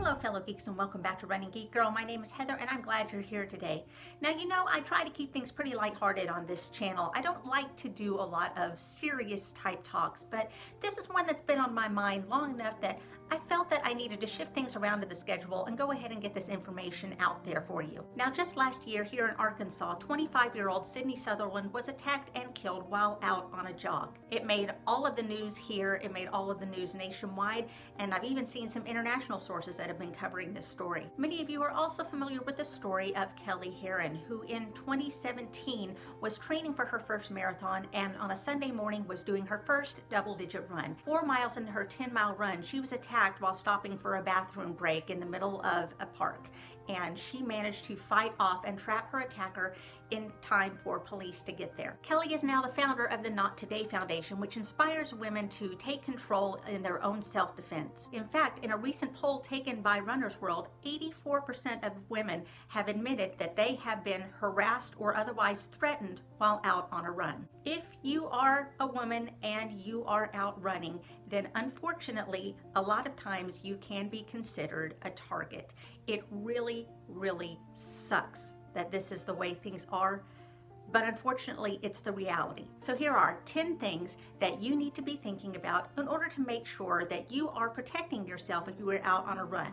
Hello fellow geeks and welcome back to Running Geek Girl. My name is Heather and I'm glad you're here today. Now you know I try to keep things pretty lighthearted on this channel. I don't like to do a lot of serious type talks, but this is one that's been on my mind long enough that I felt that I needed to shift things around to the schedule and go ahead and get this information out there for you. Now just last year here in Arkansas, 25-year-old Sydney Sutherland was attacked and killed while out on a jog. It made all of the news here, it made all of the news nationwide, and I've even seen some international sources that have been covering this story. Many of you are also familiar with the story of Kelly Herron, who in 2017 was training for her first marathon and on a Sunday morning was doing her first double-digit run. 4 miles into her 10-mile run, she was attacked while stopping for a bathroom break in the middle of a park, and she managed to fight off and trap her attacker in time for police to get there. Kelly is now the founder of the Not Today Foundation, which inspires women to take control in their own self-defense. In fact, in a recent poll taken by Runner's World, 84% of women have admitted that they have been harassed or otherwise threatened while out on a run. If you are a woman and you are out running, then unfortunately, a lot of times you can be considered a target. It really, really sucks that this is the way things are, but unfortunately it's the reality. So here are 10 things that you need to be thinking about in order to make sure that you are protecting yourself if you are out on a run.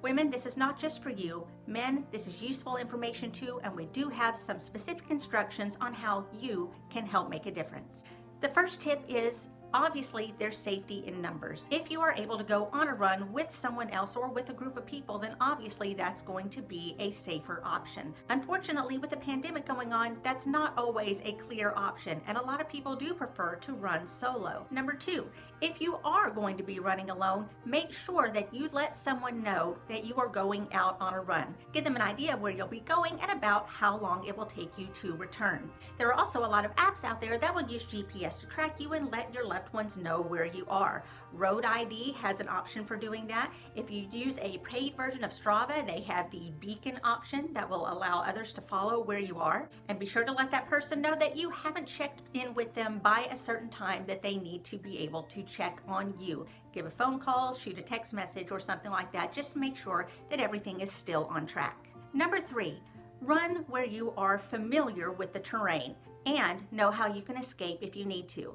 Women, this is not just for you. Men, this is useful information too, and we do have some specific instructions on how you can help make a difference. The first tip is, obviously, there's safety in numbers. If you are able to go on a run with someone else or with a group of people, then obviously that's going to be a safer option. Unfortunately, with the pandemic going on, that's not always a clear option, and a lot of people do prefer to run solo. Number 2, if you are going to be running alone, make sure that you let someone know that you are going out on a run. Give them an idea of where you'll be going and about how long it will take you to return. There are also a lot of apps out there that will use GPS to track you and let your loved ones know where you are. Road ID has an option for doing that. If you use a paid version of Strava, they have the beacon option that will allow others to follow where you are. And be sure to let that person know that you haven't checked in with them by a certain time that they need to be able to check on you. Give a phone call, shoot a text message or something like that just to make sure that everything is still on track. Number 3, run where you are familiar with the terrain and know how you can escape if you need to.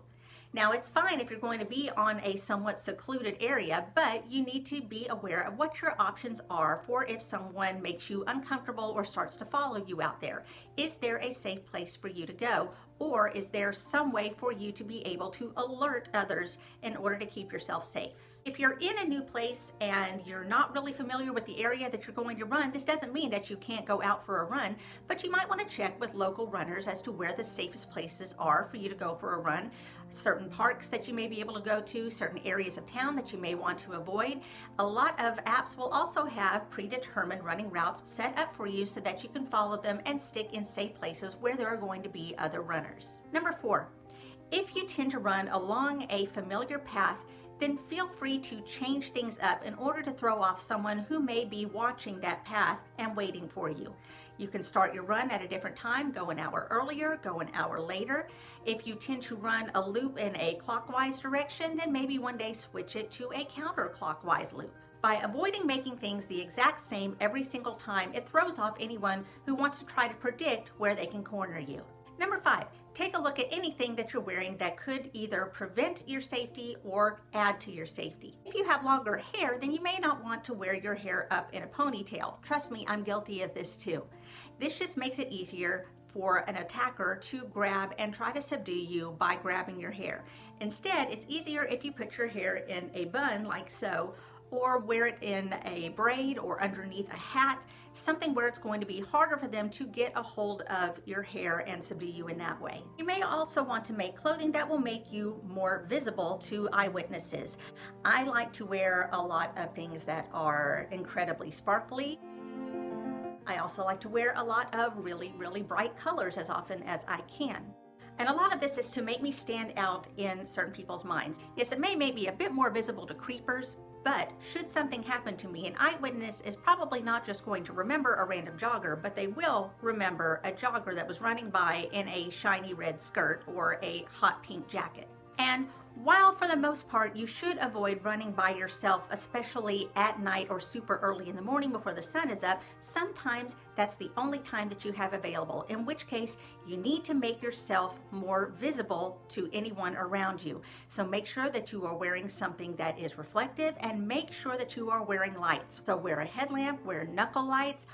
Now, it's fine if you're going to be on a somewhat secluded area, but you need to be aware of what your options are for if someone makes you uncomfortable or starts to follow you out there. Is there a safe place for you to go? Or is there some way for you to be able to alert others in order to keep yourself safe? If you're in a new place and you're not really familiar with the area that you're going to run, this doesn't mean that you can't go out for a run, but you might want to check with local runners as to where the safest places are for you to go for a run, certain parks that you may be able to go to, certain areas of town that you may want to avoid. A lot of apps will also have predetermined running routes set up for you so that you can follow them and stick in safe places where there are going to be other runners. Number 4, if you tend to run along a familiar path, then feel free to change things up in order to throw off someone who may be watching that path and waiting for you. You can start your run at a different time, go an hour earlier, go an hour later. If you tend to run a loop in a clockwise direction, then maybe one day switch it to a counterclockwise loop. By avoiding making things the exact same every single time, it throws off anyone who wants to try to predict where they can corner you. Number 5, take a look at anything that you're wearing that could either prevent your safety or add to your safety. If you have longer hair, then you may not want to wear your hair up in a ponytail. Trust me, I'm guilty of this too. This just makes it easier for an attacker to grab and try to subdue you by grabbing your hair. Instead, it's easier if you put your hair in a bun like so, or wear it in a braid or underneath a hat, something where it's going to be harder for them to get a hold of your hair and subdue you in that way. You may also want to make clothing that will make you more visible to eyewitnesses. I like to wear a lot of things that are incredibly sparkly. I also like to wear a lot of really, really bright colors as often as I can. And a lot of this is to make me stand out in certain people's minds. Yes, it may make me a bit more visible to creepers, but should something happen to me, an eyewitness is probably not just going to remember a random jogger, but they will remember a jogger that was running by in a shiny red skirt or a hot pink jacket. And while for the most part you should avoid running by yourself, especially at night or super early in the morning before the sun is up, sometimes that's the only time that you have available, in which case you need to make yourself more visible to anyone around you. So make sure that you are wearing something that is reflective, and make sure that you are wearing lights. So wear a headlamp, wear knuckle lights.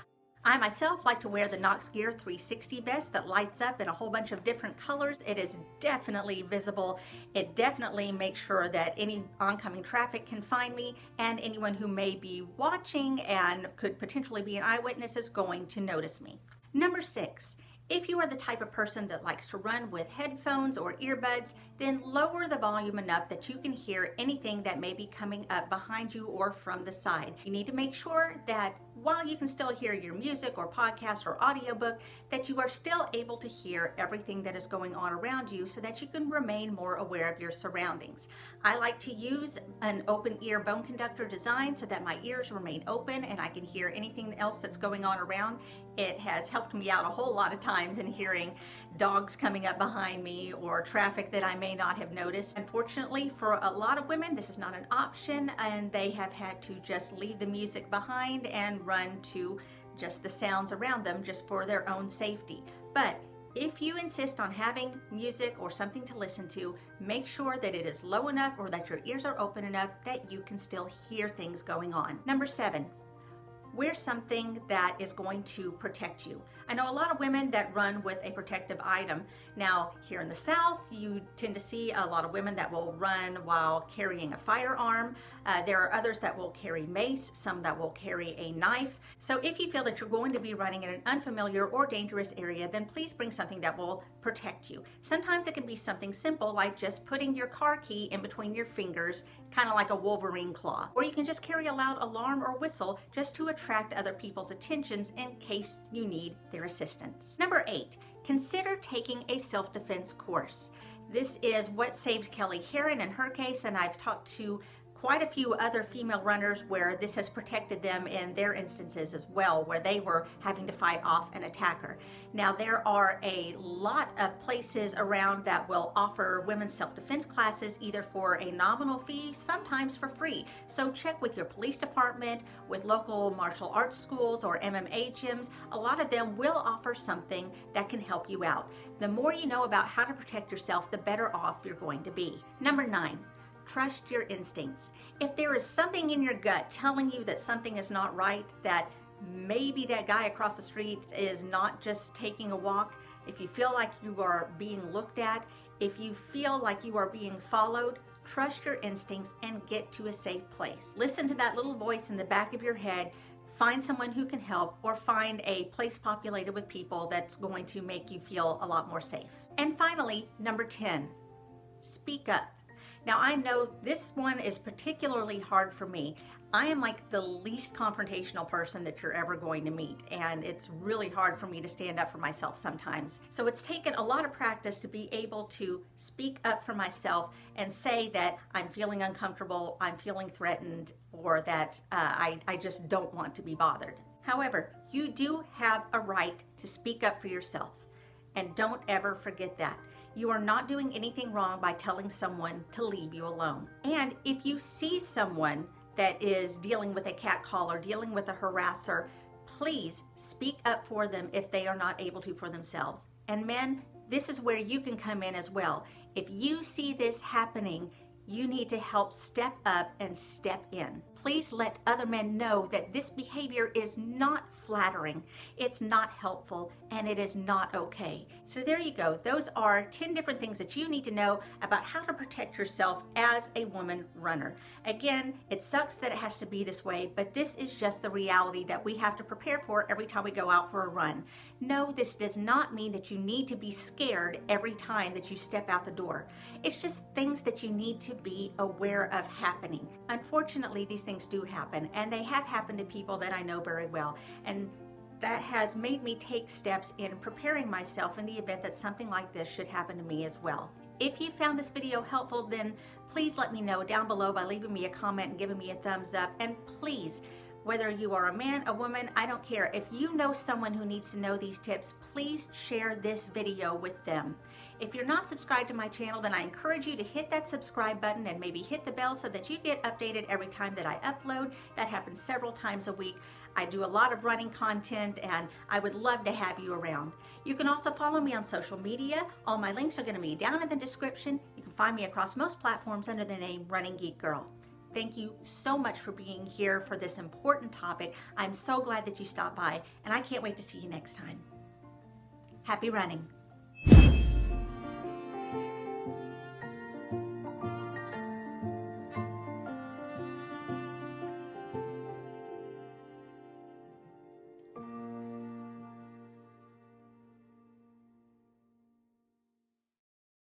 I myself like to wear the Knox Gear 360 vest that lights up in a whole bunch of different colors. It is definitely visible. It definitely makes sure that any oncoming traffic can find me, and anyone who may be watching and could potentially be an eyewitness is going to notice me. Number 6. If you are the type of person that likes to run with headphones or earbuds, then lower the volume enough that you can hear anything that may be coming up behind you or from the side. You need to make sure that while you can still hear your music or podcast or audiobook, that you are still able to hear everything that is going on around you so that you can remain more aware of your surroundings. I like to use an open ear bone conductor design so that my ears remain open and I can hear anything else that's going on around. It has helped me out a whole lot of times in hearing dogs coming up behind me or traffic that I may not have noticed. Unfortunately, for a lot of women, this is not an option, and they have had to just leave the music behind and run to just the sounds around them just for their own safety. But if you insist on having music or something to listen to, make sure that it is low enough or that your ears are open enough that you can still hear things going on. Number 7. Wear something that is going to protect you. I know a lot of women that run with a protective item. Now, here in the South, you tend to see a lot of women that will run while carrying a firearm. There are others that will carry mace, some that will carry a knife. So if you feel that you're going to be running in an unfamiliar or dangerous area, then please bring something that will protect you. Sometimes it can be something simple like just putting your car key in between your fingers, kind of like a Wolverine claw. Or you can just carry a loud alarm or whistle just to attract other people's attentions in case you need their assistance. Number 8, consider taking a self-defense course. This is what saved Kelly Herron in her case, and I've talked to quite a few other female runners where this has protected them in their instances as well, where they were having to fight off an attacker. Now, there are a lot of places around that will offer women's self-defense classes either for a nominal fee, sometimes for free. So check with your police department, with local martial arts schools or MMA gyms. A lot of them will offer something that can help you out. The more you know about how to protect yourself, the better off you're going to be. Number 9. Trust your instincts. If there is something in your gut telling you that something is not right, that maybe that guy across the street is not just taking a walk, if you feel like you are being looked at, if you feel like you are being followed, trust your instincts and get to a safe place. Listen to that little voice in the back of your head. Find someone who can help, or find a place populated with people that's going to make you feel a lot more safe. And finally, number 10, speak up. Now, I know this one is particularly hard for me. I am like the least confrontational person that you're ever going to meet, and it's really hard for me to stand up for myself sometimes. So it's taken a lot of practice to be able to speak up for myself and say that I'm feeling uncomfortable, I'm feeling threatened, or that I just don't want to be bothered. However, you do have a right to speak up for yourself, and don't ever forget that. You are not doing anything wrong by telling someone to leave you alone. And if you see someone that is dealing with a catcall or dealing with a harasser, please speak up for them if they are not able to for themselves. And men, this is where you can come in as well. If you see this happening, you need to help step up and step in. Please let other men know that this behavior is not flattering, it's not helpful, and it is not okay. So there you go. Those are 10 different things that you need to know about how to protect yourself as a woman runner. Again, it sucks that it has to be this way, but this is just the reality that we have to prepare for every time we go out for a run. No, this does not mean that you need to be scared every time that you step out the door. It's just things that you need to be aware of happening. Unfortunately, these things do happen, and they have happened to people that I know very well, and that has made me take steps in preparing myself in the event that something like this should happen to me as well. If you found this video helpful, then please let me know down below by leaving me a comment and giving me a thumbs up, and please Whether you are a man, a woman, I don't care. If you know someone who needs to know these tips, please share this video with them. If you're not subscribed to my channel, then I encourage you to hit that subscribe button and maybe hit the bell so that you get updated every time that I upload. That happens several times a week. I do a lot of running content and I would love to have you around. You can also follow me on social media. All my links are going to be down in the description. You can find me across most platforms under the name Running Geek Girl. Thank you so much for being here for this important topic. I'm so glad that you stopped by, and I can't wait to see you next time. Happy running.